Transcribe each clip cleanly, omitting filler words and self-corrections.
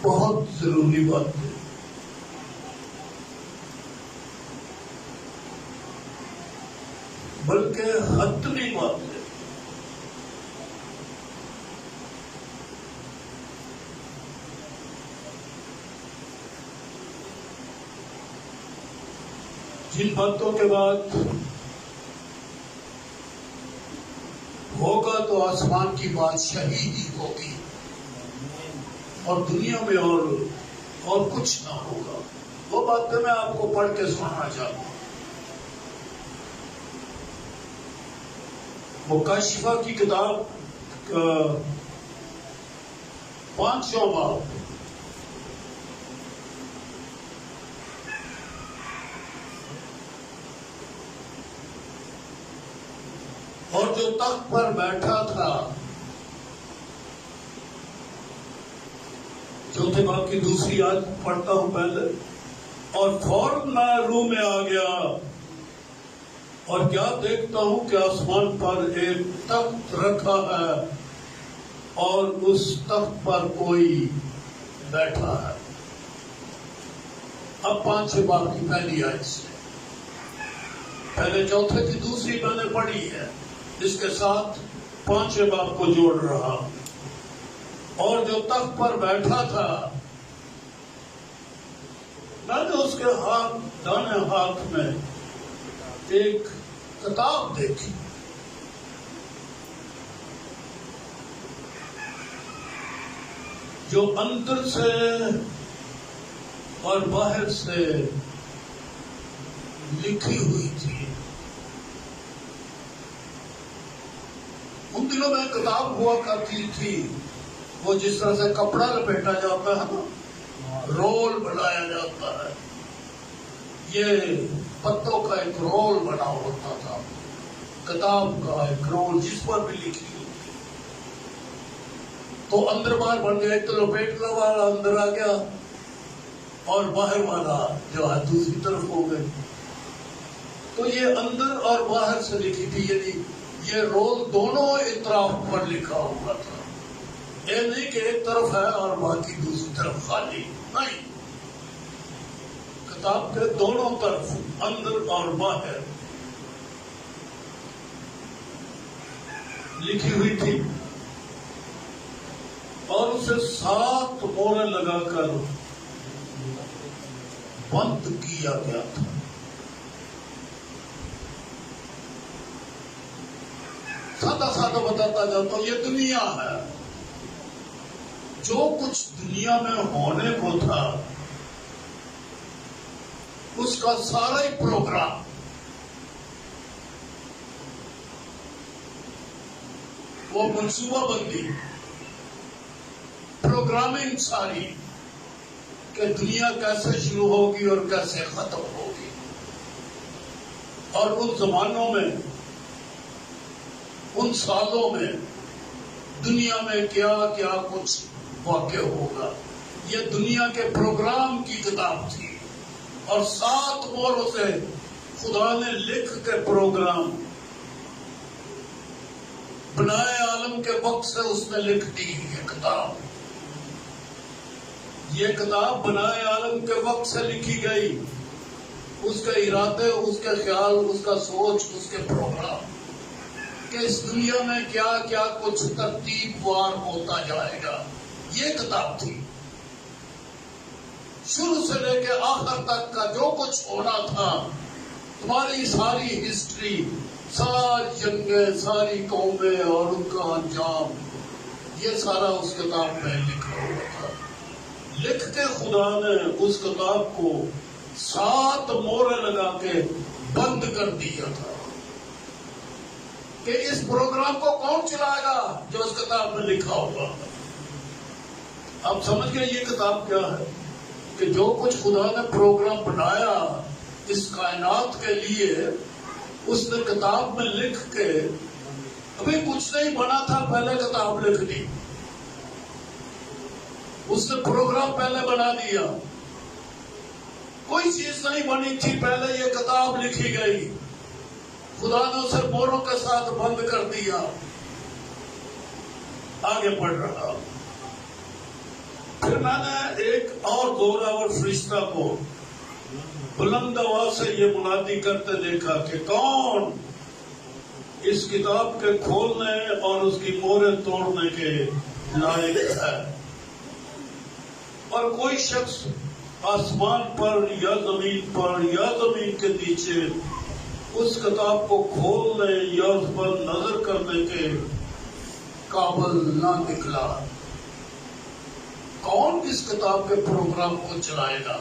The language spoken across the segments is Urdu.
بہت ضروری بات ہے. بلکہ حتمی بات ہے. جن باتوں کے بعد ہوگا تو آسمان کی بادشاہی ہی ہوگی اور دنیا میں اور کچھ نہ ہوگا. وہ باتیں میں آپ کو پڑھ کے سنانا چاہتا ہوں. مکاشفہ کی کتاب 5واں باب اور جو تخت پر بیٹھا تھا، چوتھے باب کی دوسری آیت پڑھتا ہوں پہلے. اور فوراً میں روح میں آ گیا اور کیا دیکھتا ہوں کہ آسمان پر ایک تخت رکھا ہے اور اس تخت پر کوئی بیٹھا ہے. اب 5 باب کی پہلی آیت سے پہلے چوتھے کی دوسری میں نے پڑھی ہے، اس کے ساتھ 5 باب کو جوڑ رہا. اور جو تخت پر بیٹھا تھا، میں نے اس کے دائیں ہاتھ میں ایک کتاب دیکھی. جو اندر سے اور باہر سے لکھی ہوئی تھی. ان دنوں میں کتاب ہوا کرتی تھی وہ جس طرح سے کپڑا لپیٹا جاتا ہے نا، رول بنایا جاتا ہے. یہ پتوں کا ایک رول بنا ہوتا تھا، کتاب کا ایک رول جس پر بھی لکھی ہوتی. تو اندر باہر بن گیا. ایک تو لپیٹنے والا اندر آ گیا اور باہر والا جو ہے دوسری طرف ہو گئے. تو یہ اندر اور باہر سے لکھی تھی، یعنی یہ رول دونوں اطراف پر لکھا ہوا تھا. یہ نہیں کہ ایک طرف ہے اور باقی دوسری طرف خالی، نہیں. کتاب کے دونوں طرف اندر اور باہر لکھی ہوئی تھی اور اسے 7 مہریں لگا کر بند کیا گیا تھا. سادہ بتاتا جاتا ہوں، یہ دنیا ہے. جو کچھ دنیا میں ہونے کو تھا اس کا سارا ہی پروگرام وہ منصوبہ بندی، پروگرامنگ ساری کہ دنیا کیسے شروع ہوگی اور کیسے ختم ہوگی. اور ان زمانوں میں، ان سالوں میں دنیا میں کیا کیا کچھ واقع ہوگا، یہ دنیا کے پروگرام کی کتاب تھی. اور 7 مہروں سے خدا نے لکھ کے پروگرام بنائے عالم کے وقت سے اس نے لکھ دی. یہ کتاب، یہ کتاب بنائے عالم کے وقت سے لکھی گئی. اس کے ارادے، اس کے خیال، اس کا سوچ، اس کے پروگرام کہ اس دنیا میں کیا کیا کچھ ترتیب وار ہوتا جائے گا. یہ کتاب تھی. شروع سے لے کے آخر تک کا جو کچھ ہونا تھا، تمہاری ساری ہسٹری، ساری جنگیں، ساری قومیں اور ان کا انجام، یہ سارا اس کتاب میں لکھا ہوا تھا. لکھ کے خدا نے اس کتاب کو 7 مہریں لگا کے بند کر دیا تھا کہ اس پروگرام کو کون چلائے گا جو اس کتاب میں لکھا ہوا. اب سمجھ گئے یہ کتاب کیا ہے؟ کہ جو کچھ خدا نے پروگرام بنایا اس کائنات کے لیے، اس نے کتاب میں لکھ کے، ابھی کچھ نہیں بنا تھا پہلے کتاب لکھ دی. اس نے پروگرام پہلے بنا دیا. کوئی چیز نہیں بنی تھی پہلے، یہ کتاب لکھی گئی. خدا نے اسے مہروں کے ساتھ بند کر دیا. آگے پڑھ رہا. پھر پھر میں نے ایک اور زوراور فرشتہ کو بلند آواز سے یہ منادی کرتے دیکھا کہ کون اس کتاب کے کھولنے اور اس کی مہریں توڑنے کے لائق ہے. اور کوئی شخص آسمان پر یا زمین پر یا زمین کے نیچے اس کتاب کو کھولنے یا اس پر نظر کرنے کے قابل نہ نکلا. کون اس کتاب کے پروگرام کو چلائے گا؟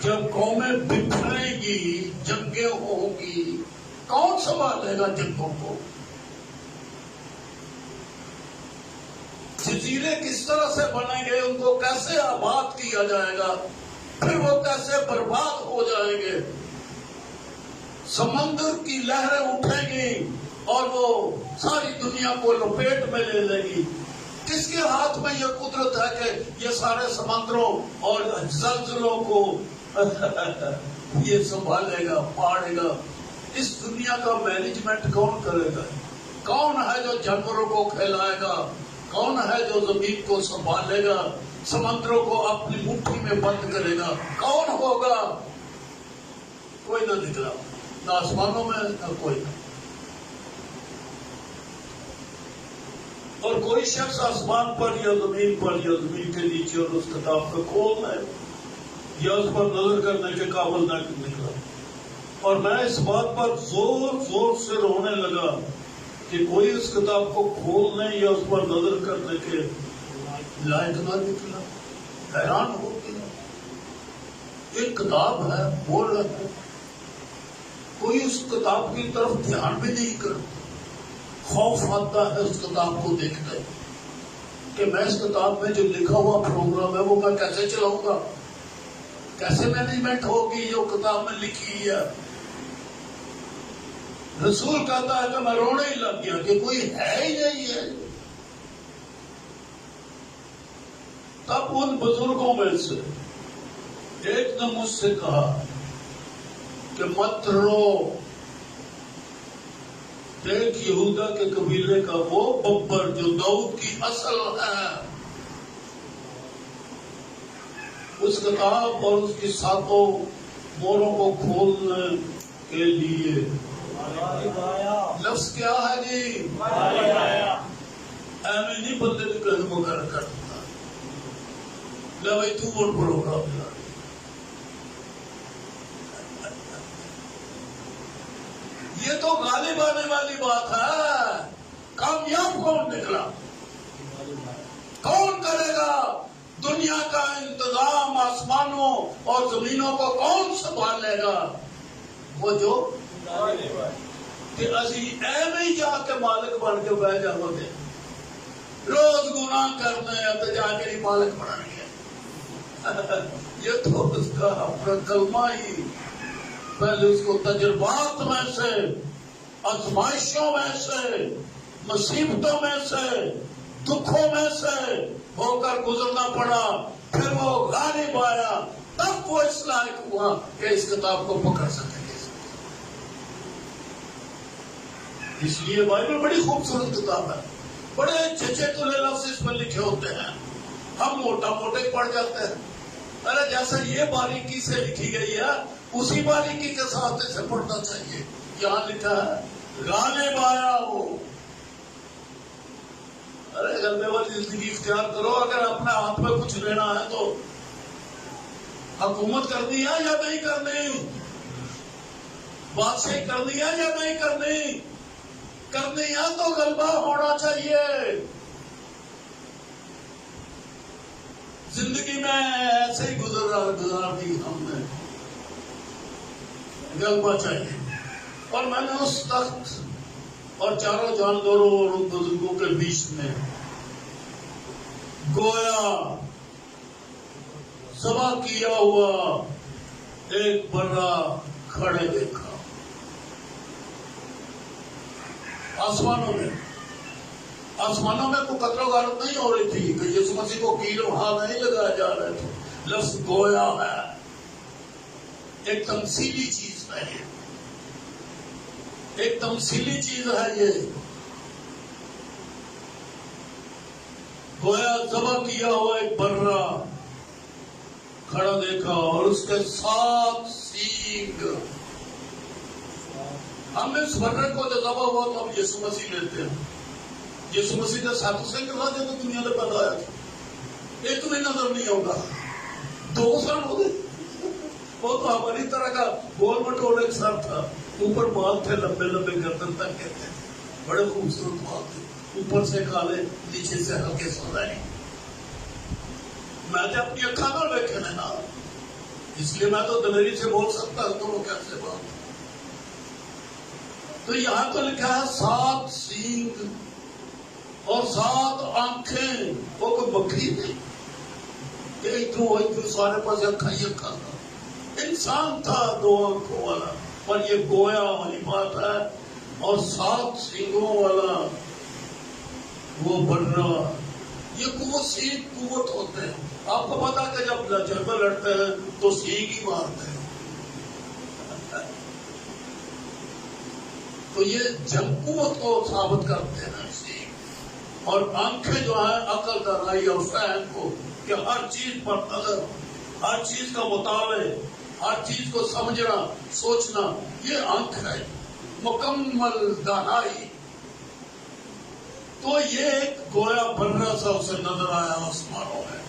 جب قومیں بکھریں گی، جنگیں ہوں گی، کون سنبھالے گا جنگوں کو؟ جزیرے کس طرح سے بنیں گے؟ ان کو کیسے آباد کیا جائے گا؟ پھر وہ کیسے برباد ہو جائیں گے؟ سمندر کی لہریں اٹھیں گی اور وہ ساری دنیا کو لپیٹ میں لے لے گی. کس کے ہاتھ میں یہ قدرت ہے کہ یہ سارے سمندروں اور زلزلوں کو یہ سنبھالے گا، پاڑے گا؟ اس دنیا کا مینجمنٹ کون کرے گا؟ کون ہے جو جانوروں کو کھلائے گا؟ کون ہے جو زمین کو سنبھالے گا، سمندروں کو اپنی مٹھی میں بند کرے گا؟ کون ہوگا؟ کوئی نہ نکلا، نہ آسمانوں میں نہ کوئی نہ. اور کوئی شخص آسمان پر یا زمین کے نیچے اور اس کتاب کو کھولنا یا اس پر نظر کرنے کے قابل نہ نکلا. اور میں اس بات پر زور زور سے رونے لگا کہ کوئی اس کتاب کو کھولنے یا اس پر نظر کرنے کے لائق نہ نکلا. حیران ہو گیا. ایک کتاب ہے، بول رہا ہے، کوئی اس کتاب کی طرف دھیان بھی نہیں کرتا. خوف آتا ہے اس کتاب کو دیکھتے کہ میں اس کتاب میں جو لکھا ہوا پروگرام ہے وہ میں کیسے چلاؤں گا، کیسے مینجمنٹ ہوگی جو کتاب میں لکھی ہے. رسول کہتا ہے کہ میں رونے ہی لگ گیا کہ کوئی ہے ہی نہیں ہے. تب ان بزرگوں میں سے ایک نے مجھ سے کہا کہ مت رو، ایک یہودا کے قبیلے کا وہ ببر جو داؤد کی اصل ہے، اس کتاب اور اس کی ساتوں موروں کو کھولنے کے لیے لفظ کیا ہے جی؟ ایویں نہیں بندے نے کہیں مقرر کر دیتا لے بھائی تو ووٹ پروگرام لا. یہ تو غالب آنے والی بات ہے. کامیاب کون نکلا؟ کون کرے گا دنیا کا انتظام؟ آسمانوں اور زمینوں کو کون سنبھالے گا؟ وہ جو کہ اسی ایویں جا کے مالک بن کے بہ جاؤ گے، روز گناہ کرنے تو جا کے مالک بنائیں گے. یہ تو اس کا اپنا کلمہ ہی پہلے اس کو تجربات میں سے، آزمائشوں میں سے، مصیبتوں میں سے، دکھوں میں سے ہو کر گزرنا پڑا. پھر وہ غالب آیا، تب وہ اس لائق ہوا کہ اس کتاب کو پکڑ سکے. اس لیے بائبل بڑی خوبصورت کتاب ہے. بڑے چچے تلے لفظ اس میں لکھے ہوتے ہیں. ہم موٹا موٹے پڑھ جاتے ہیں. ارے جیسا یہ باریکی سے لکھی گئی ہے اسی باریکی کے ساتھ اسے پڑھنا چاہیے. یہاں لکھا ہے غالب آیا ہو. ارے غلبے والی زندگی اختیار کرو. اگر اپنے ہاتھ میں کچھ لینا ہے تو حکومت کرنی ہے یا نہیں کرنی، بادشاہی کرنی ہے یا نہیں کرنی. کرنی ہے تو غلبہ ہونا چاہیے. زندگی میں ایسے ہی گزار دی ہم نے. غلبہ چاہیے. اور میں نے اس تخت اور چاروں جانداروں اور ان بزرگوں کے بیچ میں گویا ذبح کیا ہوا ایک برا کھڑے دیکھا. آسمانوں میں کوئی قطر و غارت نہیں ہو رہی تھی کہ یسوع مسیح کو کیل وہاں نہیں لگائے جا رہے تھے. لفظ گویا ہے، ایک تمثیلی چیز ہے. یہ ایک تمثیلی چیز ہے. یہ گویا ذبح کیا ہوا ایک برا کھڑا دیکھا اور اس کے 7 سینگ. ہم اس برے کو جو ذبح ہوا تو ہم یسوع مسیح لیتے ہیں. یسوع مسیح نے 7 سینگ کے ساتھ تو دنیا نے بتایا تھا. ایک بھی نظر نہیں ہوگا. 2 سال ہو گئے. وہ تو ہماری طرح کا گول مٹول ایک سر تھا. اوپر بال تھے لمبے لمبے گردن تک کے تھے. بڑے خوبصورت بال تھے. اوپر سے کالے نیچے سے ہلکے سنہرے. میں نے اپنی اکھاں نہ دیکھے نا, اس لیے میں تو دلیری سے بول سکتا ہوں. تو وہ کیسے بات. تو یہاں تو لکھا ہے 7 سینگ اور 7 آنکھیں. وہ کوئی بکری نہیں کہ ادھر سارے پاس اکھا ہی اکھا تھا. انسان تھا 2 آنکھوں والا, اور یہ گویا والی بات ہے. اور 7 سینگوں والا وہ برا. یہ قوت ہوتے ہیں. آپ کو پتا کہ جب جنگل لڑتے ہیں تو سینگ ہی مارتے ہیں. تو یہ جنگ قوت کو ثابت کرتے ہیں سینگ. اور آنکھیں جو ہیں عقل دانائی اور فہم کو, کہ ہر چیز پر نظر, ہر چیز کا مطالعہ, ہر چیز کو سمجھنا سوچنا, یہ آنکھ ہے مکمل دانائی. تو یہ ایک گویا برا سا اسے نظر آیا آسمانوں میں.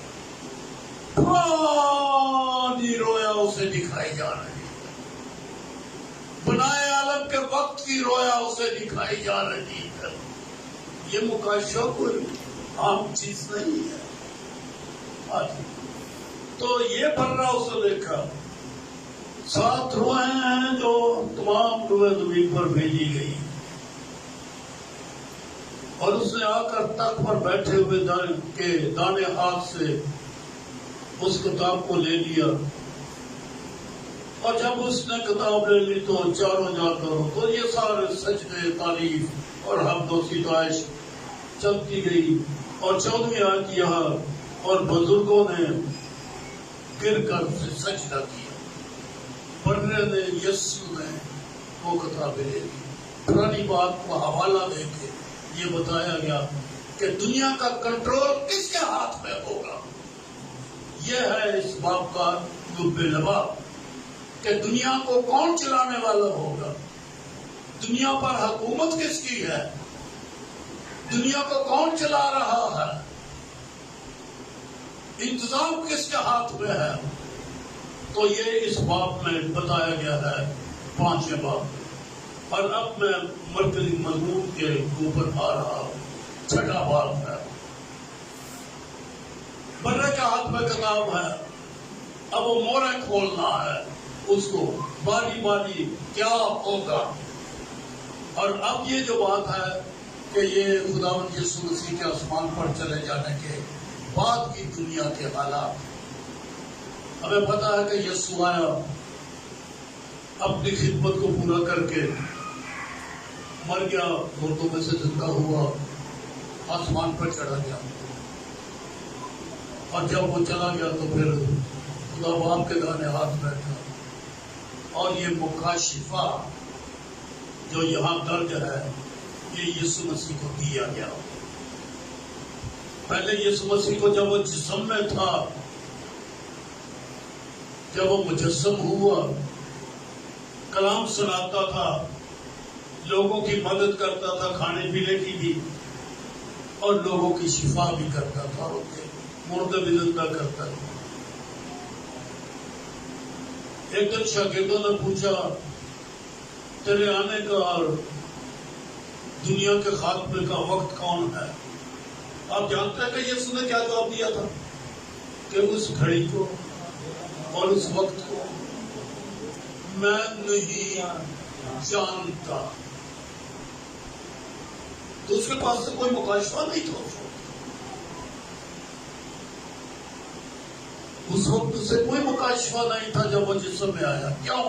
پرانی رویا اسے دکھائی جا رہی ہے. بنائے عالم کے وقت کی رویا اسے دکھائی جا رہی ہے. یہ مکاشفہ کوئی عام چیز نہیں ہے. تو یہ برا اسے دیکھا. 7 روحیں ہیں جو تمام روحیں زمین پر بھیجی گئی. اور اس نے آ کر تخت پر بیٹھے ہوئے دانے ہاتھ سے اس کتاب کو لے لیا. اور جب اس نے کتاب لے لی تو چاروں جا کر, تو یہ سارے سجدے تعریف اور حمد و ستائش چلتی گئی. اور 14ویں آیت یہاں, اور بزرگوں نے گر کر سجدہ کیا. برے نے, یسوع نے وہ کتابیں لے لی. پرانی بات کو حوالہ دے کے یہ بتایا گیا کہ دنیا کا کنٹرول کس کے ہاتھ میں ہوگا. یہ ہے اس باب کا لب لباب, کہ دنیا کو کون چلانے والا ہوگا. دنیا پر حکومت کس کی ہے, دنیا کو کون چلا رہا ہے, انتظام کس کے ہاتھ میں ہے. تو یہ اس باب میں بتایا گیا ہے 5ویں باب. اور اب میں مرکزی مضمون کے اوپر آ رہا ہوں. 6واں باب ہے. برے کے ہاتھ میں کتاب ہے. اب وہ موریں کھولنا ہے اس کو باری باری کیا ہوگا. اور اب یہ جو بات ہے کہ یہ خداوند یسوع مسیح کے آسمان پر چلے جانے کے بعد کی دنیا کے حالات. ہمیں پتا ہے کہ یسوع آیا, اپنی خدمت کو پورا کر کے مر گیا, مردوں میں سے زندہ ہوا, آسمان پر چڑھا گیا. اور جب وہ چلا گیا تو پھر خدا باپ کے دانے ہاتھ بیٹھا. اور یہ مکاشفہ جو یہاں درج ہے یہ یسوع مسیح کو دیا گیا. پہلے یسوع مسیح کو جب وہ جسم میں تھا, جب وہ مجسم ہوا, کلام سناتا تھا, لوگوں کی مدد کرتا تھا, کھانے پینے کی بھی, اور لوگوں کی شفا بھی کرتا تھا, اور مردے بھی زندہ کرتا تھا. ایک دن شاگردوں نے پوچھا, تیرے آنے کا اور دنیا کے خاتمے کا وقت کون ہے؟ آپ جانتے ہیں کہ یسوع نے کیا جواب دیا تھا؟ کہ اس گھڑی کو اور اس وقت کو میں نہیں جانتا. تو اس کے پاس سے کوئی مکاشفہ نہیں تھا. اس وقت سے کوئی مکاشفہ نہیں تھا جب وہ جسم میں آیا. کیوں؟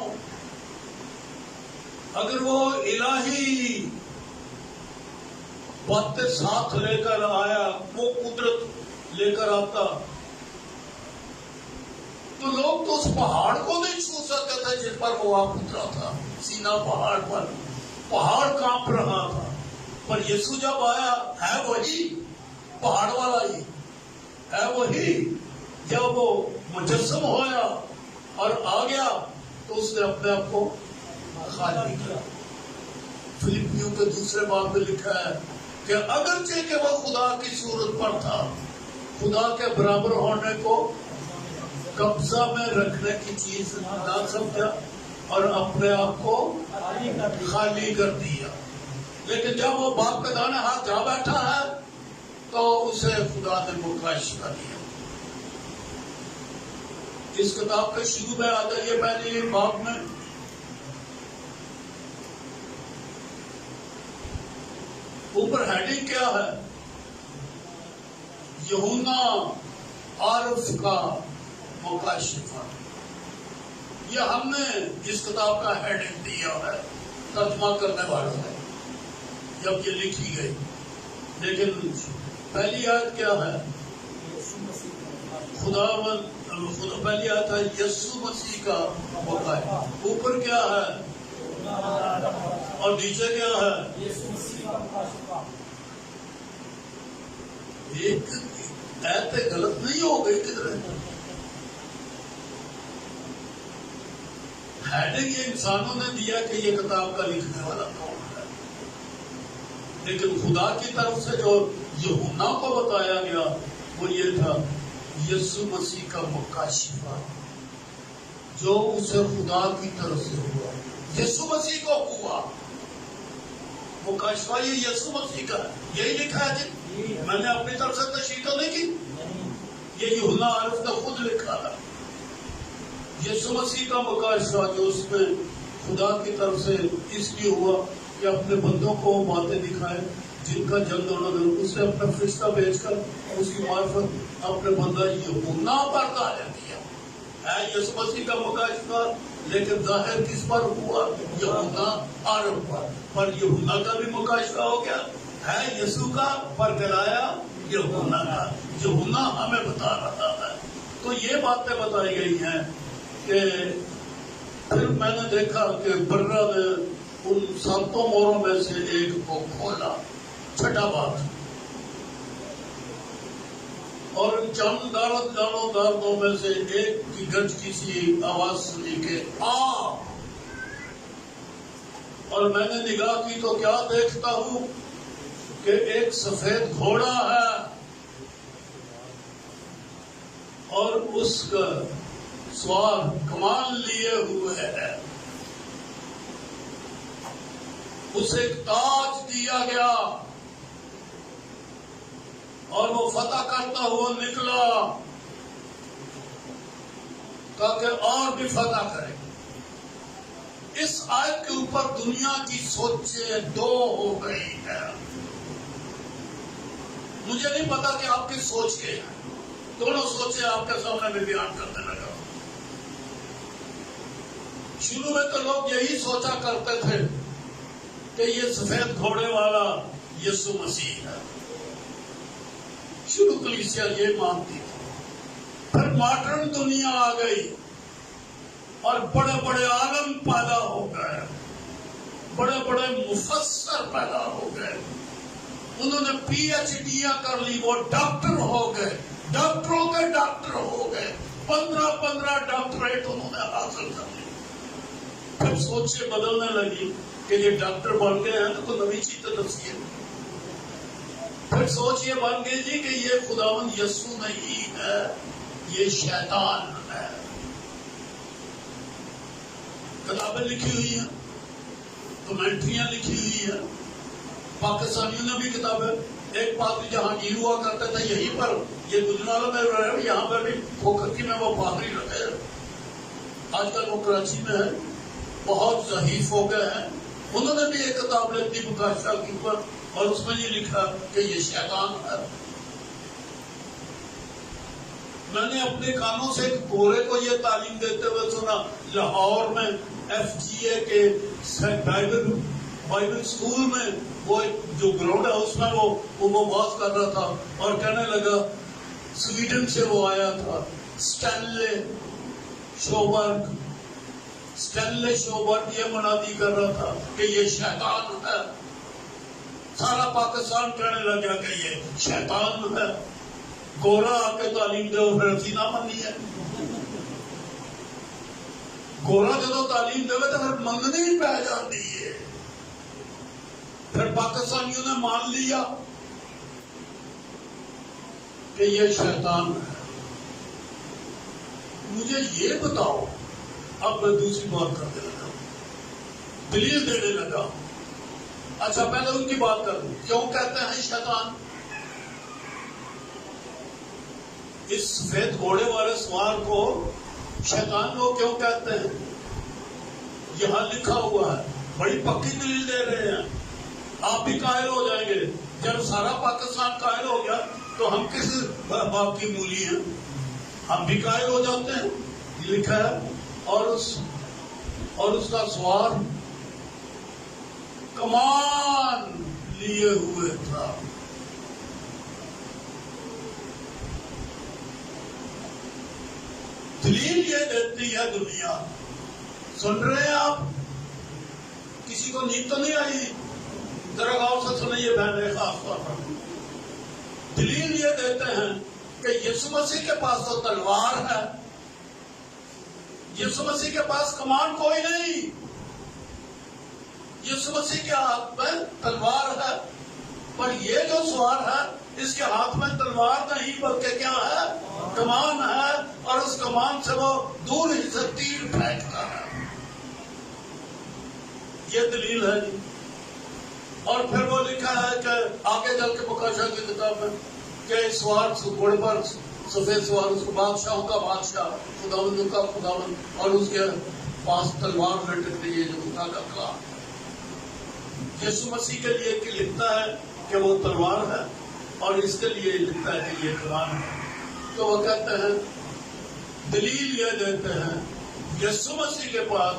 اگر وہ الہی باتیں ساتھ لے کر آیا, وہ قدرت لے کر آتا, تو لوگ تو اس پہاڑ کو نہیں چھو سکتے تھے جس پر وہ آپ اترا تھا. سینا پہاڑ پر, پہاڑ کانپ رہا تھا. پر یسوع جب آیا ہے وہی پہاڑ والا ہی, ہے وہی جب وہ مجسم ہویا اور آ گیا تو اس نے اپنے آپ کو خالی کیا. فلپیوں کے دوسرے باب میں لکھا ہے کہ اگرچہ کہ وہ خدا کی صورت پر تھا، خدا کے برابر ہونے کو قبضہ میں رکھنے کی چیز نہ سمجھا اور اپنے آپ کو خالی کر دیا. لیکن جب وہ باپ کے دانے ہاتھ جا بیٹھا ہے تو اسے خدا نے مکاشفہ دیا. اس کتاب کے شروع میں آتا ہے پہلی باب میں اوپر ہیڈنگ کیا ہے؟ یوحنا عارف کا مکاشفہ. یہ ہم نے اس کتاب کا ہیڈنگ دیا ہے ترجمہ کرنے والوں نے جب یہ لکھی گئی. لیکن پہلی آیت کیا ہے؟ پہلی آیت ہے یسوع مسیح کا مکاشفہ. اوپر کیا ہے اور نیچے کیا ہے؟ ایک ایت غلط نہیں ہو گئی کدھر؟ ہیڈنگ یہ انسانوں نے دیا کہ یہ کتاب کا لکھنے والا کون ہے، لیکن خدا کی طرف سے جو یوحنا کو بتایا گیا وہ یہ تھا یسوع مسیح کا مکاشفہ جو اسے خدا کی طرف سے ہوا. یسوع مسیح کو ہوا مکاشفہ، یہ یسوع مسیح کا ہے. یہی لکھا ہے جی، میں نے اپنی طرف سے تشریح تو نہیں کی، یہ یوحنا عارف نے خود لکھا ہے. یسوع مسیح کا مکاشفہ جو اس میں خدا کی طرف سے اس لیے ہوا کہ اپنے بندوں کو باتیں دکھائے جن کا جلد ہونا ضرور. اس نے اپنا فرشتہ بھیج کر اس کی معرفت اپنے بندہ یوحنا پر ظاہر کیا ہے. یسوع مسیح کا مکاشفہ لیکن ظاہر کس پر ہوا؟ یوحنا عارف پر یوحنا کا بھی مکاشفہ ہو گیا ہے یسوع کا پر کرایا یوحنا کا. یوحنا ہمیں بتا رہا ہے. تو یہ باتیں بتائی گئی ہیں کہ پھر میں نے دیکھا کہ برہ نے ان 7 موروں میں سے ایک کو کھولا، چھٹا بات، اور چند داردوں میں سے ایک کی گرج سی آواز سنی کہ آ. اور میں نے نگاہ کی تو کیا دیکھتا ہوں کہ ایک سفید گھوڑا ہے اور اس کا سوار کمان لیے ہوئے ہے. اسے ایک تاج دیا گیا اور وہ فتح کرتا ہوا نکلا تاکہ اور بھی فتح کرے. اس آیت کے اوپر دنیا کی سوچیں دو ہو گئی ہیں. مجھے نہیں پتا کہ آپ کی سوچ کے ہیں. دونوں سوچیں آپ کے سامنے میں بیان کرنے لگا. شروع میں تو لوگ یہی سوچا کرتے تھے کہ یہ سفید گھوڑے والا یسوع مسیح ہے. شروع کلیسیا یہ مانتی تھی. پھر ماڈرن دنیا آ گئی اور بڑے بڑے عالم پیدا ہو گئے، بڑے بڑے مفسر پیدا ہو گئے. انہوں نے PhD کر لی، وہ ڈاکٹر ہو گئے، ڈاکٹروں کے ڈاکٹر ہو گئے. 15 ڈاکٹریٹ انہوں نے حاصل کر لی. پھر سوچیں بدلنے لگی کہ یہ ڈاکٹر بن گئے ہیں تو نئی چیزیں دسیے. پھر سوچ یہ بن گئی جی کہ یہ خداوند یسوع نہیں ہے، یہ شیطان ہے. کتابیں لکھی ہوئی ہیں، کمنٹریاں لکھی ہوئی ہیں. پاکستانیوں نے بھی کتابیں. ایک پادری جہانگیر ہوا کرتے تھے یہیں پر، یہ گجرالہ میں رہے، یہاں پر بھی کھوکھرکی میں وہ پادری رہے. آج کل وہ کراچی میں ہے، بہت ضعیف ہو گئے ہیں. انہوں نے بھی ایک کتاب لکھی مکاشفہ کے اوپر اور اس میں یہ لکھا کہ یہ شیطان ہے. میں نے اپنے کانوں سے ایک گورے کو یہ تعلیم دیتے ہوئے سنا لاہور میں FGA کے بائبل اسکول میں. وہ جو گراؤنڈ ہے اس میں وہ بات کر رہا تھا اور کہنے لگا سویڈن سے وہ آیا تھا اسٹینلے شوبرگ یہ منادی کر رہا تھا کہ یہ شیطان ہے. سارا پاکستان کہنے لگا کہ یہ شیطان ہے. گورا آ کے تعلیم دو پھر اسی نہ مننی ہے. گورا جدو تعلیم دے تو پھر منگنی پی جاتی ہے. پھر پاکستانیوں نے مان لیا کہ یہ شیطان ہے. مجھے یہ بتاؤ، اب میں دوسری بات کرنے لگا، دلیل دینے لگا. اچھا پہلے ان کی بات کر دوں. کیوں کہتے ہیں شیطان؟ اس سفید گھوڑے والے سوار کو شیطان لوگ کیوں کہتے ہیں؟ یہاں لکھا ہوا ہے، بڑی پکی دلیل دے رہے ہیں. آپ بھی قائل ہو جائیں گے. جب سارا پاکستان قائل ہو گیا تو ہم کس باپ کی مولی ہیں؟ ہم بھی قائل ہو جاتے ہیں. یہ لکھا ہے. اور اس کا سوار کمان لیے ہوئے تھا. دلیل یہ دیتی ہے دنیا. سن رہے ہیں آپ؟ کسی کو نیند تو نہیں آئی؟ ذرا غور سے سنیے بہن، خاص طور پر دلیل یہ دیتے ہیں کہ یسوع مسیح کے پاس تو تلوار ہے. یسوع مسیح کے پاس کمان کوئی نہیں. یسوع مسیح کے ہاتھ میں تلوار ہے، پر یہ جو سوار ہے اس کے ہاتھ میں تلوار نہیں بلکہ کیا ہے؟ کمان ہے. اور اس کمان سے وہ دور ہی سے تیر پھینکتا ہے. یہ دلیل ہے جی. اور پھر وہ لکھا ہے کہ آگے چل کے مکاشا کی کتاب میں کہ سوار گھوڑے پر سفید سوار، اس کو بادشاہوں کا بادشاہ، خداوند کا خداوند، اور اس کے پاس تلوار لٹک رہی ہے جو خدا کا کلام. یسوع مسیح کے لیے لکھتا ہے کہ وہ تلوار ہے، اور اس کے لیے لکھتا ہے کہ یہ کلام ہے. تو وہ کہتے ہیں، دلیل یہ دیتے ہیں یسوع مسیح کے پاس،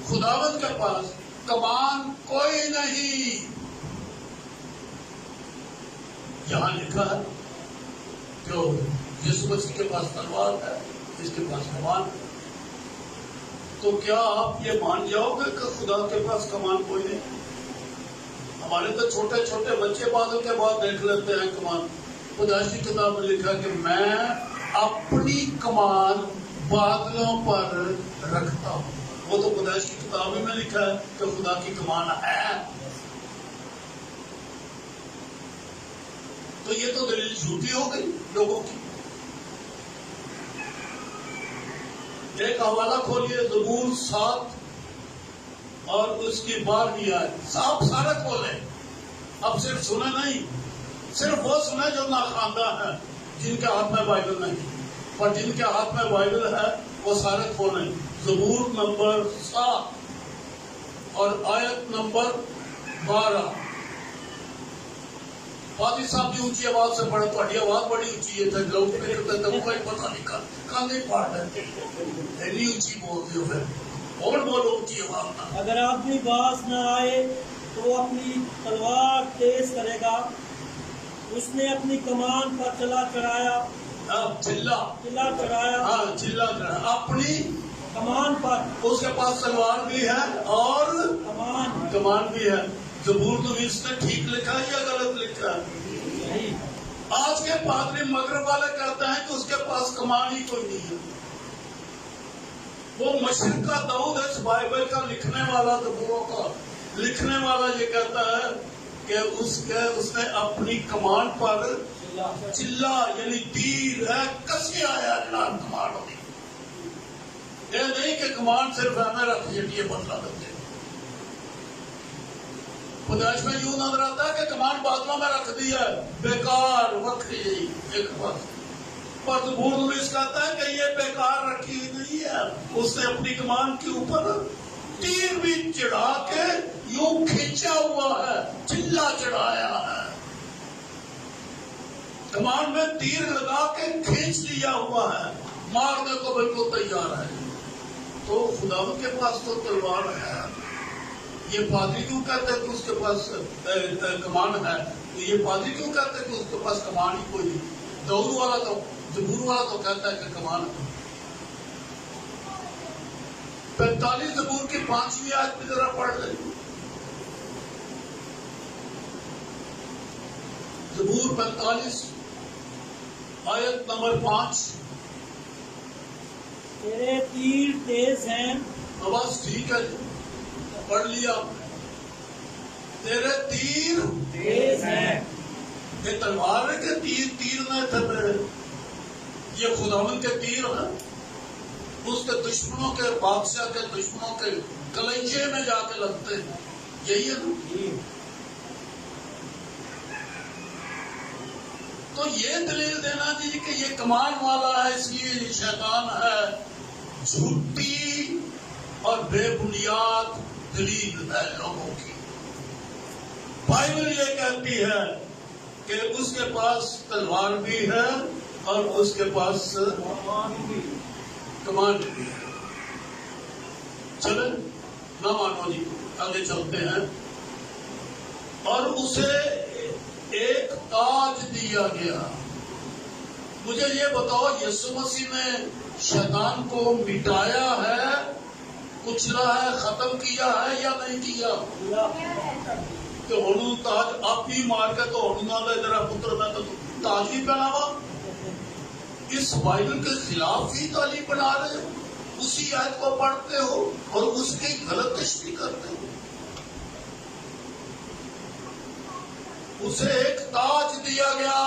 خداوند کے پاس کمان کوئی نہیں. یہاں لکھا ہے کہ یسوع مسیح کے پاس تلوار ہے، اس کے پاس کمان ہے. تو کیا آپ یہ مان جاؤ گے کہ خدا کے پاس کمان کوئی نہیں؟ ہمارے تو چھوٹے چھوٹے بچے بادل کے بعد دیکھ لیتے ہیں کمان. خدا کی کتاب میں لکھا کہ میں اپنی کمان بادلوں پر رکھتا ہوں. وہ تو خدا کی کتاب میں لکھا ہے کہ خدا کی کمان ہے. تو یہ تو دلیل جھوٹی ہو گئی لوگوں کی. ایک حوالہ کھولیے، زبور 7 اور اس کی 12ویں آیت. صاحب سارے کھولے. اب صرف سنے نہیں، صرف وہ سنے جو ناخواندہ ہیں، جن کے ہاتھ میں بائبل نہیں. اور جن کے ہاتھ میں بائبل ہے وہ سارے کھولیں. زبور نمبر 7 اور آیت نمبر 12. فادی صاحب کی اونچی آواز سے پڑھے. تھوڑی آواز بڑی اونچی ہے، لوگ کرتے تھے کوئی پتہ نہیں کہاں نہیں پڑھ رہے. اتنی اونچی بولتے ہو پھر اور بولو اونچی آواز نہ. اگر آدمی باز نہ آئے تو وہ اپنی تلوار تیز کرے گا. اس نے اپنی کمان پر چلا چڑھایا. چلا چڑھایا. ہاں چلا چڑھایا اپنی کمان پر. اس کے پاس تلوار بھی ہے اور کمان بھی ہے. زبور تو اس نے ٹھیک لکھا ہے یا غلط لکھا ہے؟ آج کے پادری مغرب والے کہتے ہیں کہ اس کے پاس کمان ہی کوئی نہیں ہے. وہ مشرق کا داؤد ہے، بائبل کا لکھنے والا، زبوروں کا لکھنے والا یہ کہتا ہے کہ اس نے اپنی کمان پر چلا یعنی تیر ہے کسی آیا کمان ہوگی. یہ نہیں کہ کمان صرف ہمیں رکھ یہ بدلا دیتے. خداش میں یوں نظر آتا ہے کہ کمان بادلوں میں رکھ دی ہے، بیکار وکری ایک بات. پر زبور نویس کہتا ہے کہ یہ بیکار رکھی ہوئی نہیں ہے. اس نے اپنی کمان کے اوپر تیر بھی چڑھا کے یوں کھینچا ہوا ہے، چلا چڑھایا ہے. کمان میں تیر لگا کے کھینچ لیا ہوا ہے، مارنے کو بالکل تیار ہے. تو خدا کے پاس تو تلوار ہے. یہ پادری کیوں کہتے ہیں کہ اس کے پاس کمان ہے؟ یہ پادری کیوں کہتے ہیں کہ اس کے پاس کمان ہی کوئی نہیں؟ داؤد والا تو زبور والا تو کہتا ہے کہ کمان ہے. 45 زبور کی 5ویں آیت بھی ذرا پڑھ لیں. زبور 45 آیت نمبر 5. تیرے تیر تیز ہیں. بس ٹھیک ہے جی، پڑھ لیا. تیرے تیر تیز ہیں. یہ تلوار ہے کہ تیر نہ تھے میرے، یہ خداوند کے تیر ہیں. اس کے دشمنوں کے، بادشاہ کے دشمنوں کے کلیجے میں جا کے لگتے ہیں. یہی ہے نا. تو یہ دلیل دینا جی کہ یہ کمان والا ہے، اس لیے یہ شیطان ہے، جھوٹی اور بے بنیاد دلیل ہے لوگوں کی. بائبل یہ کہتی ہے کہ اس کے پاس تلوار بھی ہے اور اس کے پاس کمان بھی ہے. چلیں نہ مانو جی، آگے چلتے ہیں. اور اسے ایک تاج دیا گیا. مجھے یہ بتاؤ، یسوع مسیح نے شیطان کو مٹایا ہے، کچلا ہے، ختم کیا ہے یا نہیں کیا؟ تو ہنو تاج آپ ہی مار کے تو ہنو نہ لے ذرا پتر میں تو تاج ہی پہناوا. اس بائبل کے خلاف ہی تعلیم بنا رہے ہو، اسی آیت کو پڑھتے ہو اور اس کی غلط تشریح کرتے ہو. اسے ایک تاج دیا گیا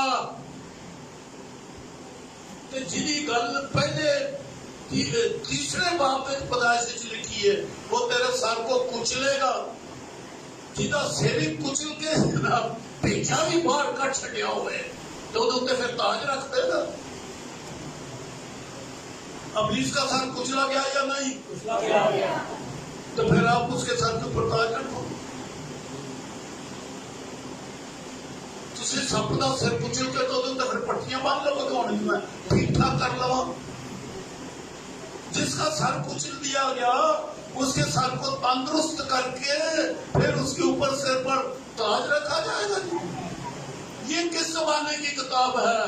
کہ جنہی گل پہلے تیسرے باب میں پیدائش لکھی ہے، وہ تیرے سر کو کچلے گا. جہاں سیری کچل کے پیچھا بھی باہر کٹ چھٹیا ہوئے تو اتنے پھر تاج رکھ دے گا. ابلیس کا سر کچلا گیا یا نہیں؟ تو پھر آپ اس کے سر کے اوپر تاج رکھو. تسی سب کا سر کچل کے تو پھر پٹیاں باندھ لو گے، ہونے میں ٹھیک ٹھاک کر لو. جس کا سر کچل دیا گیا اس کے سر کو تندرست کر کے پھر اس کے اوپر سر پر تاج رکھا جائے گا. یہ کس زمانے کی کتاب ہے؟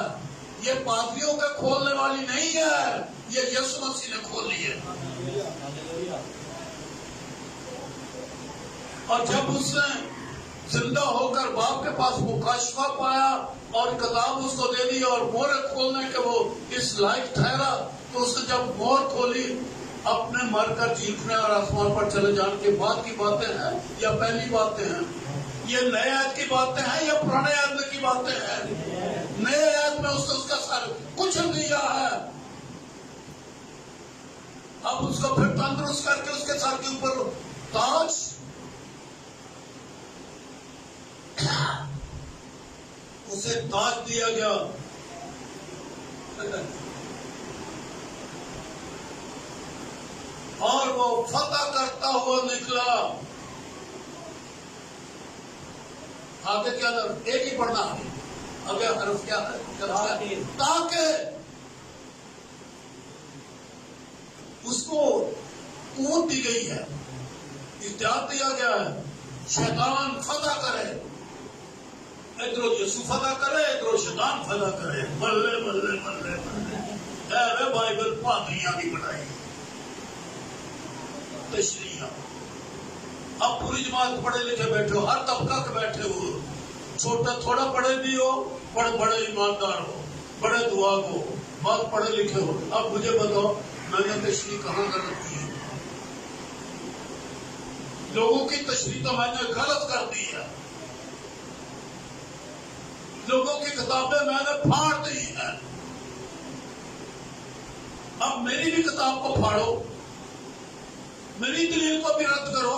یہ پادریوں کے کھولنے والی نہیں ہے، یہ یسوع مسیح نے کھولی ہے. اور جب اس نے زندہ ہو کر باپ کے پاس مکاشفہ پایا اور کتاب اس کو دے دی اور مہر کھولنے کے وہ اس لائق ٹھہرا، تو اس نے جب مہر کھولی، اپنے مر کر چیخنے اور آسمان پر چلے جانے کے بعد کی باتیں ہیں یا پہلی باتیں ہیں؟ یہ نئے عہد کی باتیں ہیں یا پرانے عہد کی باتیں ہیں؟ نئے عہد میں اس نے اس کا سر کچل دیا ہے. اب اس کو پھر تندرست کر کے اس کے سر کے اوپر تاج. اسے تاج دیا گیا. اور وہ فتح کرتا ہوا نکلا. آگے کیا حرف؟ ایک ہی پڑھنا ہے. آگے حرف کیا ہے؟ تاکہ اس کو قوت دی گئی ہے، اختیار دیا گیا ہے. شیطان فتح کرے، ادھر یسوع فتح کرے، ادھر شیطان فتح کرے. بلے بلے بلے بلے. اے بائبل پادریاں کی بنائی تشریح. اب پوری جماعت پڑھے لکھے بیٹھے ہو، ہر طبقہ کے بیٹھے ہو، چھوٹا تھوڑا پڑھے بھی ہو، بڑے ایماندار ہو، بڑے دعا ہو، بہت پڑھے لکھے ہو. اب مجھے بتاؤ میں نے تشریح کہاں غلط کی ہے؟ لوگوں کی تشریح تو میں نے غلط کر دی ہے. لوگوں کی کتابیں میں نے پھاڑ دی ہیں. اب میری بھی کتاب کو پھاڑو، میری دلیل کو بھی رد کرو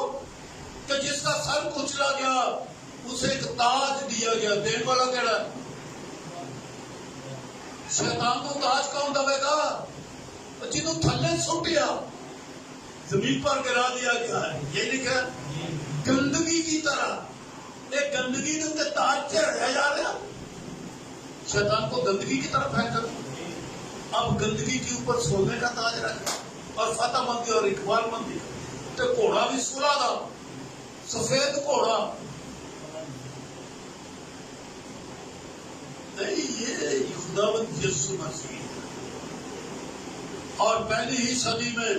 کہ جس کا سر کچلا گیا اسے ایک تاج دیا گیا. دین والا کہڑا ہے؟ شیطان کو تاج کون دے گا؟ جنہوں تھلے سٹیا، زمین پر گرا دیا گیا ہے. یہ لکھا گندگی کی طرح، ایک گندگی کے تاج سے رہ جا رہا. شیطان کو گندگی کی طرف پھینکا. اب گندگی کے اوپر سونے کا تاج رکھا اور فتح مندی اور اقبال مندی. تو گھوڑا بھی سلا تھا، سفید گھوڑا نہیں. یہ خداوند یسوع مسیح اور پہلی ہی صدی میں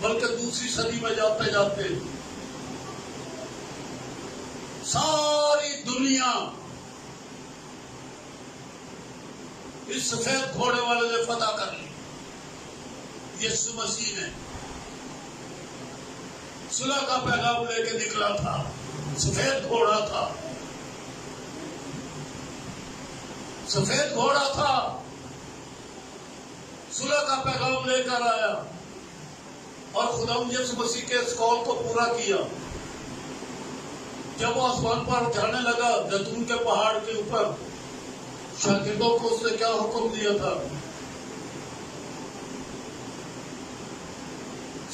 بلکہ دوسری صدی میں جاتے جاتے ساری دنیا اس سفید گھوڑے والے نے فتح کر لی. یسوع مسیح نے صلح کا پیغام لے کے نکلا تھا، سفید گھوڑا تھا، سفید گھوڑا تھا، صلح کا پیغام لے کر آیا اور خداوند یسوع مسیح کے اس قول کو پورا کیا. جب وہ آسمان پر جانے لگا زیتون کے پہاڑ کے اوپر، شاگردوں کو اس نے کیا حکم دیا تھا؟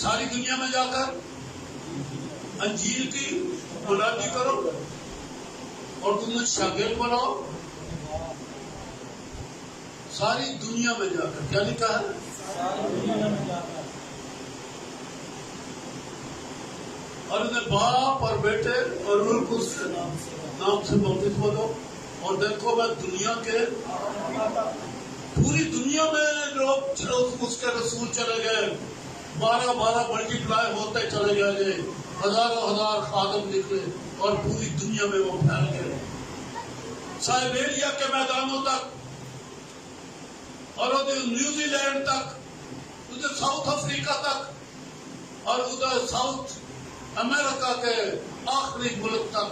ساری دنیا میں جا کر انجیل کی منادی کرو اور تمہیں شاگرد بناؤ. ساری دنیا میں جا کر، کیا لکھا ہے؟ اور انہیں باپ اور بیٹے اور روح القدس کے نام سے بپتسمہ دو. اور دیکھو میں دنیا کے پوری دنیا میں لوگ اس کے رسول چلے گئے، 12 ملٹی پلائی ہوتے چلے گئے، ہزار خادم نکلے اور پوری دنیا میں وہ پھیل گئے، سائبیریا کے میدانوں تک اور ادھر نیوزی لینڈ تک، ادھر ساؤتھ افریقہ تک اور ادھر ساؤتھ امریکہ کے آخری ملک تک،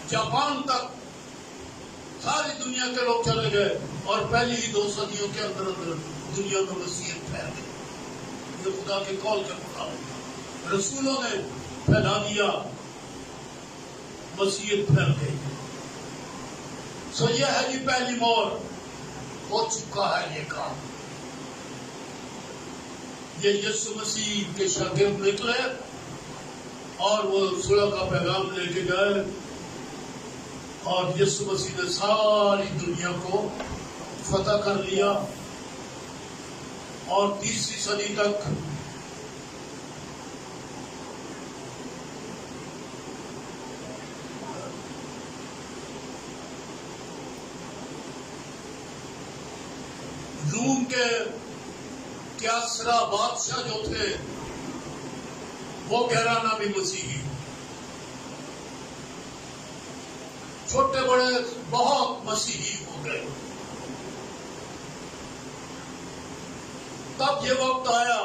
جاپان تک، ساری دنیا کے لوگ چلے گئے اور پہلی ہی 2 صدیوں کے اندر دنیا میں مسیحیت پھیل گئی. یہ خدا کے قول کے مطابق رسولوں نے پھیلا دیا، مسیحیت پھیل گئی. سو یہ ہے جی پہلی مور، ہو چکا ہے یہ کام. یہ یسوع مسیح کے شاگرد نکلے اور وہ صلح کا پیغام لے کے گئے اور یسوع مسیح نے ساری دنیا کو فتح کر لیا. اور 3 صدی تک روم کے کیسرا بادشاہ جو تھے وہ گھرانہ بھی مسیحی، چھوٹے بڑے بہت مسیحی ہو گئے. تب یہ وقت آیا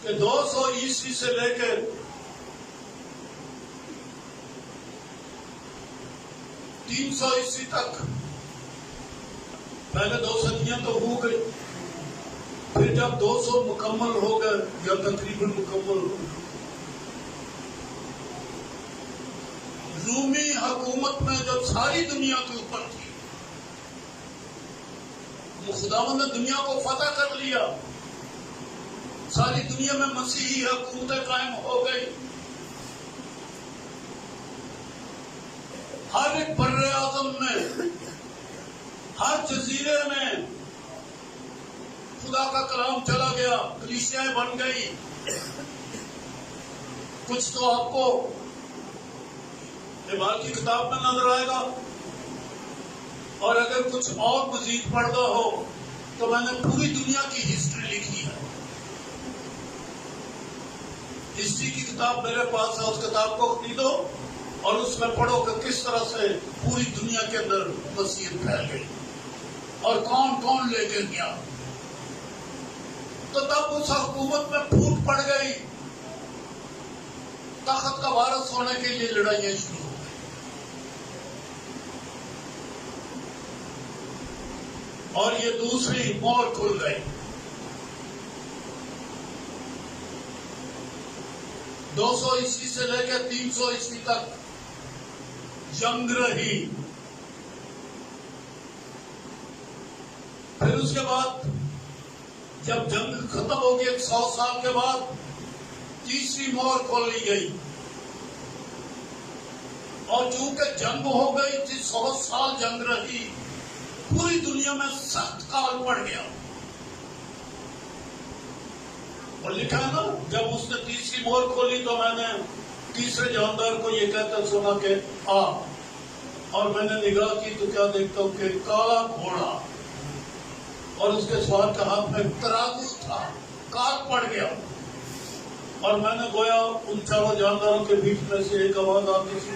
کہ 200 عیسوی سے لے کے 300 عیسوی تک، پہلے 2 صدیاں تو ہو گئی، پھر جب 200 مکمل ہو گئے یا تقریباً مکمل ہو گئے، رومی حکومت میں جب ساری دنیا کے اوپر تھی، خداوند نے دنیا کو فتح کر لیا، ساری دنیا میں مسیحی حکومتیں قائم ہو گئی. ہر ایک بر اعظم میں، ہر جزیرے میں خدا کا کلام چلا گیا، کلیسیاں بن گئی. کچھ تو آپ کو اعمال کی کتاب میں نظر آئے گا، اور اگر کچھ اور مزید پڑھنا ہو تو میں نے پوری دنیا کی ہسٹری لکھی ہے. ہسٹری کی کتاب میرے پاس ہے، اس کتاب کو خریدو اور اس میں پڑھو کہ کس طرح سے پوری دنیا کے اندر مسیحیت پھیل گئی اور کون کون لے کے گیا. تو تب اس حکومت میں پھوٹ پڑ گئی، طاقت کا وارث ہونے کے لیے لڑائیاں شروع ہو گئی. اور یہ دوسری مور کھل گئی. 200 عیسوی سے لے کے 300 عیسوی تک جنگ رہی. پھر اس کے بعد جب جنگ ختم ہو گئی 100 سال کے بعد تیسری مور کھول لی گئی. اور چونکہ جنگ ہو گئی تھی، 100 سال جنگ رہی، پوری دنیا میں سخت کال پڑ گیا. اور لکھا ہے نا، جب اس نے تیسری مور کھولی تو میں نے تیسرے جاندار کو یہ کہتا سنا کہ آ، اور میں نے نگاہ کی تو کیا دیکھتا ہوں کہ کالا گھوڑا، اور اس کے سوار کے ہاتھ میں ترازو تھا. کال پڑ گیا اور میں نے گویا ان چاروں جانداروں کے بیچ میں سے ایک آواز آتی تھی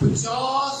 50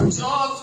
50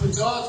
50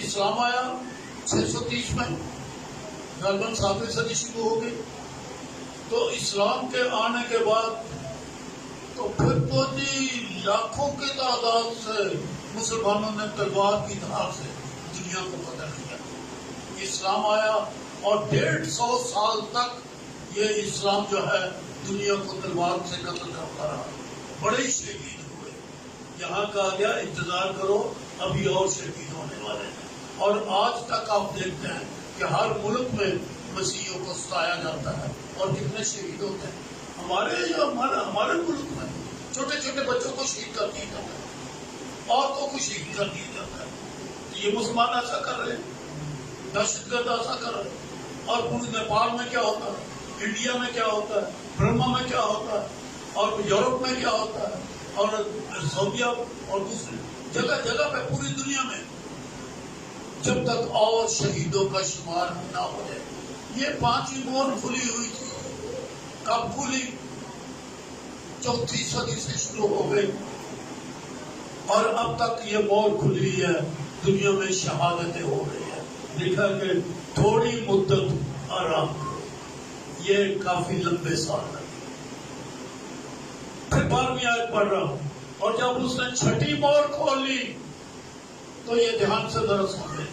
اسلام آیا 630 میں، غالباً 7ویں صدی شروع ہو گئی، تو اسلام کے آنے کے بعد تو پھر تو جی لاکھوں کی تعداد سے مسلمانوں نے تلوار کی دھار سے دنیا کو فتح کیا. اسلام آیا اور 150 سال تک یہ اسلام جو ہے دنیا کو تلوار سے قتل کرتا رہا. بڑے شہید ہوئے. یہاں کہا گیا انتظار کرو، ابھی اور شہید ہونے والے ہیں. اور آج تک آپ دیکھتے ہیں کہ ہر ملک میں مسیحیوں کو ستایا جاتا ہے اور کتنے شہید ہوتے ہیں. ہمارے ملک میں چھوٹے چھوٹے بچوں کو شہید کر دیا جاتا ہے، عورتوں کو شہید کر دیا جاتا ہے. یہ مسلمان ایسا کر رہے ہیں، دہشت گرد ایسا کر رہے ہیں. اور پورے نیپال میں کیا ہوتا ہے، انڈیا میں کیا ہوتا ہے، برما میں کیا ہوتا ہے، اور یورپ میں کیا ہوتا ہے، اور سعودیہ اور دوسری جگہ جگہ پہ پوری دنیا میں، جب تک اور شہیدوں کا شمار نہ ہو جائے. یہ 5ویں مہر کھلی ہوئی تھی. کب کھلی؟ 4تھی صدی سے شروع ہو گئی اور اب تک یہ مہر کھلی ہے. دنیا میں شہادتیں ہو رہی ہیں. لکھا کہ تھوڑی مدت آرام کرو. یہ کافی لمبے سال ہے. پھر 12ویں آیت پڑھ رہا ہوں. اور جب اس نے 6ٹھی مہر کھولی تو یہ دھیان سے ذرا سن لیں،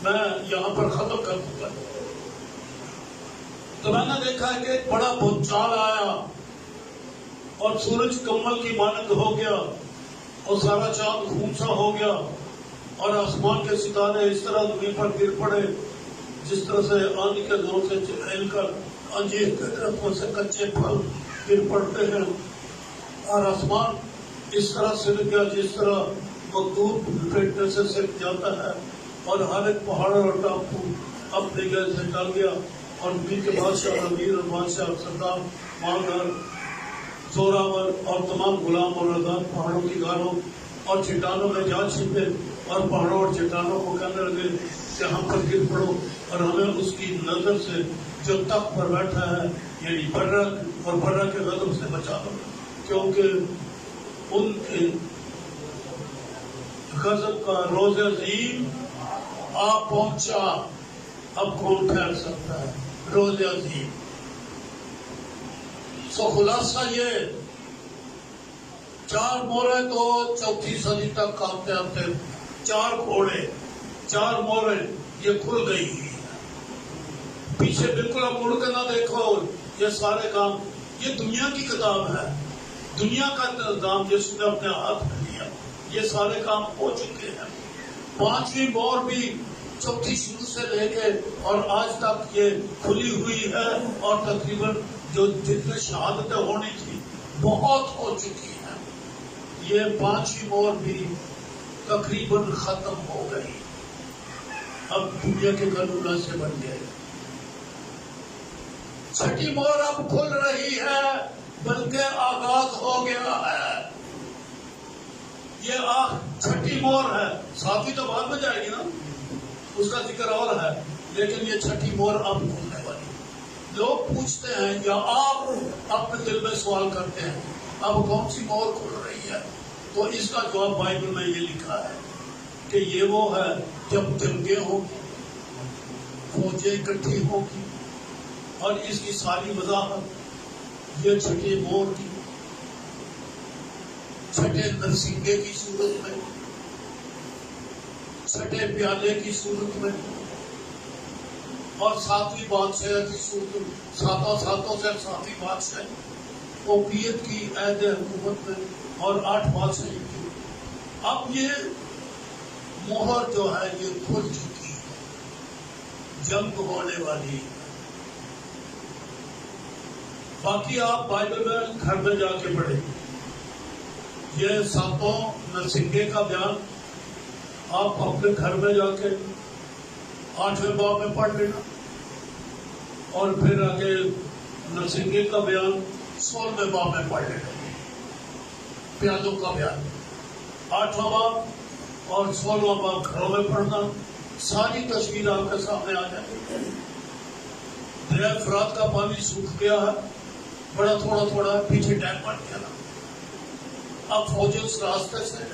میں یہاں پر ختم کر دوں گا. تو میں نے دیکھا ہے کہ ایک بڑا بھونچال آیا اور سورج کمل کی مانند ہو گیا اور سارا چاند خون سا ہو گیا اور آسمان کے ستارے اس طرح زمین پر گر پڑے جس طرح سے آندھی کے زور سے ہل کر انجیر کے درختوں سے کچے پھل گر پڑتے ہیں. اور آسمان اس طرح سرک گیا جس طرح مکتوب لپیٹنے سے سرک جاتا ہے، اور ہر ایک پہاڑ اور ٹاپو اپنی جگہ سے ڈل گیا. اور زمین کے بادشاہ، امیر اور بادشاہ، سردار، مالدار، زوراور اور تمام غلام اور آزاد پہاڑوں کی غاروں اور چٹانوں میں جا چھپے اور پہاڑوں اور چٹانوں کو کہنے لگے کہ ہم پر گر پڑو اور ہمیں اس کی نظر سے جو تخت پر بیٹھا ہے یعنی برک اور برک کے غضب سے بچا دو، کیونکہ ان کے غضب کا روز عظیم آ پہنچا. اب کون ٹھہر سکتا ہے روز عظیم؟ سو خلاصہ یہ 4 مہریں تو 4تھی صدی تک کامتے آتے، 4 گھوڑے 4 مہریں یہ کھل گئی. پیچھے بالکل اب مڑ کے نہ دیکھو. یہ سارے کام، یہ دنیا کی کتاب ہے، دنیا کا نظام جس نے اپنے ہاتھ میں لیا. یہ سارے کام ہو چکے ہیں. 5ویں مہر بھی 4تھی شروع سے لے کے اور آج تک یہ کھلی ہوئی ہے، اور تقریباً جو جتنے شہادتیں ہونی تھی بہت ہو چکی ہیں. یہ 5ویں مہر بھی تقریباً ختم ہو گئی. اب دنیا کے قانون سے بن گئے. 6ٹھی مہر اب کھل رہی ہے، بلکہ آغاز ہو گیا ہے. یہ 6ٹھی مہر ہے. 7ویں تو بعد میں جائے گی نا، اس کا ذکر اور ہے، لیکن یہ 6ٹھی مہر اب کھلنے والی. لوگ پوچھتے ہیں یا آپ اپنے دل میں سوال کرتے ہیں اب کون سی مہر کھل رہی ہے؟ تو اس کا جواب بائبل میں یہ لکھا ہے کہ یہ وہ ہے جب جنگیں ہوگی، فوجیں اکٹھی ہوگی، اور اس کی ساری وضاحت یہ 6ٹھی مہر کی 6ٹھے نرسنگے کی صورت میں، 6ٹھے پیالے کی صورت میں، اور 7ویں بادشاہ کی صورت میں، ساتوں سے 7ویں بادشاہ اوپیت کی عہد حکومت میں، اور 8 بادشاہ کی. اب یہ مہر جو ہے یہ کھل چکی ہے، جنگ ہونے والی. باقی آپ بائبل میں گھر میں جا کے پڑھیں. یہ 7 نرسنگے کا بیان آپ اپنے گھر میں جا کے 8ویں باب میں پڑھ لینا، اور پھر آگے نرسنگے کا بیان 16ویں باب میں پڑھ لینا. پیالوں کا بیان 8واں باب اور 16واں باب گھروں میں پڑھنا. ساری تصویر آپ کے سامنے آ جائے گی. دریا فرات کا پانی سوکھ گیا ہے، بڑا تھوڑا تھوڑا پیچھے ڈیم بن گیا نا. اب فوجیں اس راستے سے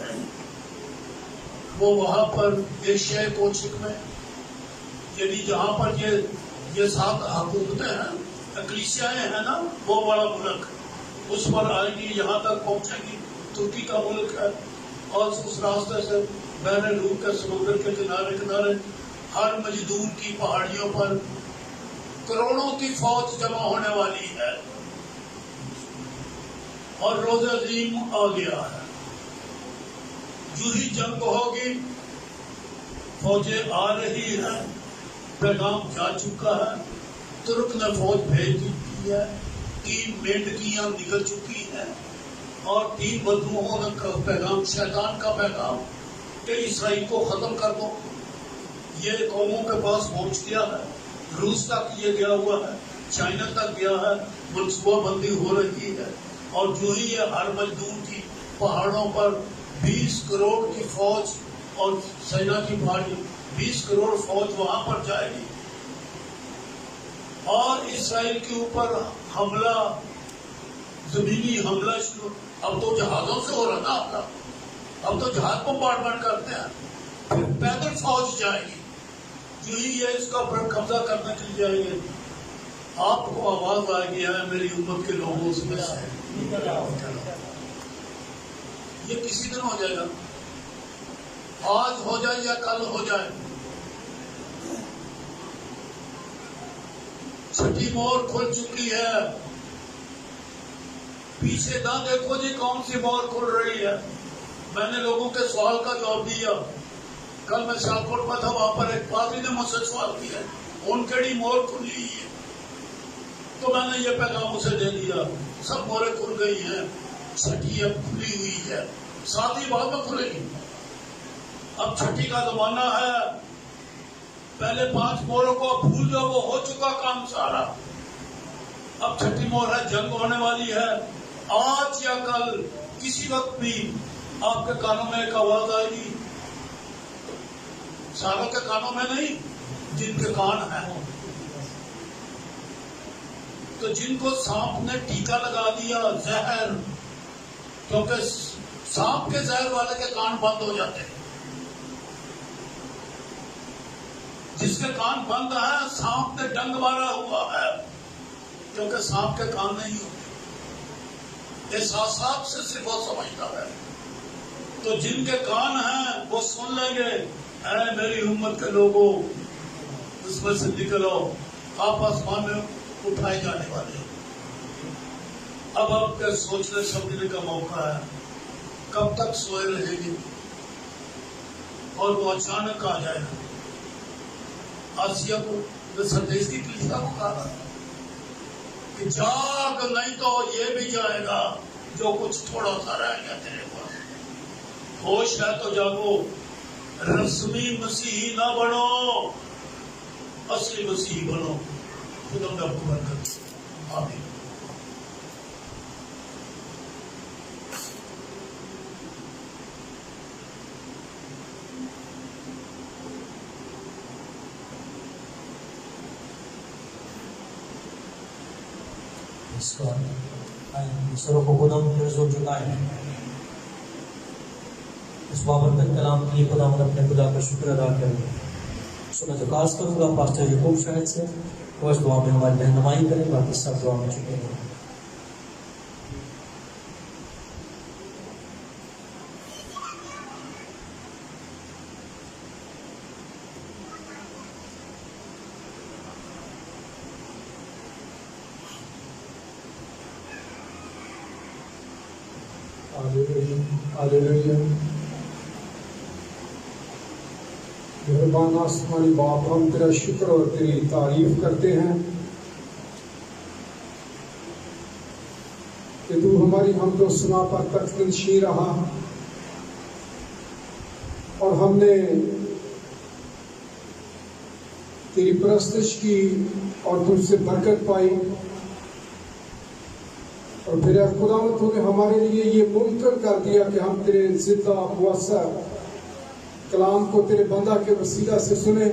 وہ وہاں پر ایشیا کوچک میں، یعنی جہاں پر یہ 7 حکومتیں ہیں، اکلیسیائیں ہیں نا، وہ بڑا ملک اس پر آئے گی، یہاں تک پہنچے گی، ترکی کا ملک ہے، اور اس راستے سے بحر روم کے سمندر کے کنارے کنارے ہر مجدور کی پہاڑیوں پر کروڑوں کی فوج جمع ہونے والی ہے، اور روز عظیم آ گیا ہے۔ جو ہی جنگ ہوگی، فوجیں آ رہی ہیں، پیغام جا چکا ہے، ترک نے فوج بھیج دی ہے، 3 مینڈکیاں نکل چکی ہیں، اور 3 بدروہوں کا پیغام، شیطان کا پیغام کہ اسرائیل کو ختم کر دو، یہ قوموں کے پاس پہنچ گیا ہے، روس تک یہ گیا ہوا ہے، چائنا تک گیا ہے، منصوبہ بندی ہو رہی ہے، اور جو ہی یہ ہر مجدور کی پہاڑوں پر 20 کروڑ کی فوج اور سینا کی پہاڑی 20 کروڑ فوج وہاں پر جائے گی، اور اسرائیل کے اوپر حملہ، زمینی حملہ شروع۔ اب تو جہازوں سے ہو رہا نا حملہ، اب تو جہاز بمبارڈمنٹ کرتے ہیں، پھر پیدل فوج جائے گی، جو ہی یہ اس کا پر قبضہ کرنے کے لیے جائیں گے، آپ کو آواز آ گیا ہے میری امت کے لوگوں اس میں سے، یہ کسی دن ہو جائے گا، آج ہو جائے یا کل ہو جائے۔ چھٹی مہر کھل چکی ہے، پیچھے نہ دیکھو جی کون سی مہر کھل رہی ہے۔ میں نے لوگوں کے سوال کا جواب دیا، کل میں سیالکوٹ میں تھا، وہاں پر ایک پادری نے مجھ سے سوال کیا ان کیڑی مہر کھلی ہے، تو میں نے یہ پیغام اسے دے دیا، سب مہریں کھل گئی ہیں، چھٹی اب کھلی ہوئی ہے، 7 ہی بعد میں کھلے گی۔ اب چھٹی کا زمانہ ہے، پہلے 5 مہروں کو بھول جاؤ، وہ ہو چکا کام سارا، اب چھٹی مہر ہے، جنگ ہونے والی ہے۔ آج یا کل کسی وقت بھی آپ کے کانوں میں ایک آواز آئے گی، ساروں کے کانوں میں نہیں، جن کے کان ہیں، تو جن کو سانپ نے ٹیکا لگا دیا، زہر، کیونکہ سانپ کے زہر والے کے کان بند ہو جاتے ہیں، جس کے کان بند ہے سانپ نے ڈنگ مارا ہوا ہے، کیونکہ سانپ کے کان نہیں ہوتے، احساسات سے صرف وہ سمجھتا ہے، تو جن کے کان ہیں وہ سن لیں گے، اے میری امت کے لوگوں اس میں سے نکلو، آپ آسمان میں اٹھائے جانے والے ہیں۔ اب آپ کے سوچنے سمجھنے کا موقع ہے، کب تک سوئے رہیں گے، اور وہ اچانک آ جائے گا۔ آسیہ کو سندیش کی کلیسا کو کہا کہ جاگ، نہیں تو یہ بھی جائے گا جو کچھ تھوڑا سا رہ گیا تیرے پاس، ہوش ہے تو جاگو، رسمی مسیحی نہ بنو، اصلی مسیحی بنو۔ خدا نے آپ کو برکت دے، آمین۔ سروں کو خداوند کی حضور جھکائیں، اس بابرکت کلام کے لیے خداوند اپنے خدا کا شکر ادا کریں۔ سو میں درخواست کروں گا پاسٹر یعقوب شاہد سے، وہ اس دعا میں ہماری رہنمائی کریں، باقی سب دعا میں چکے ہیں۔ مہربان آسمانی باپ، ہم تیرا شکر اور تیری تعریف کرتے ہیں کہ تو ہماری حمد و ثنا پر تخت نشین رہا، اور ہم نے تیری پرستش کی اور تجھ سے برکت پائی، اور پھر اے خداوند تو نے ہمارے لیے یہ ممکن کر دیا کہ ہم تیرے زندہ مؤثر کلام کو تیرے بندہ کے وسیلہ سے سنیں،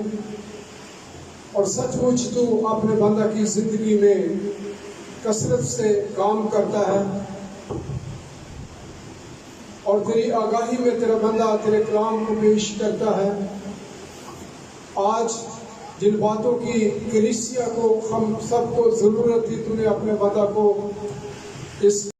اور سچ مچ تو اپنے بندہ کی زندگی میں کثرت سے کام کرتا ہے، اور تیری آگاہی میں تیرا بندہ تیرے کلام کو پیش کرتا ہے۔ آج جن باتوں کی کلیسیا کو ہم سب کو ضرورت تھی، تو نے اپنے بندہ کو اس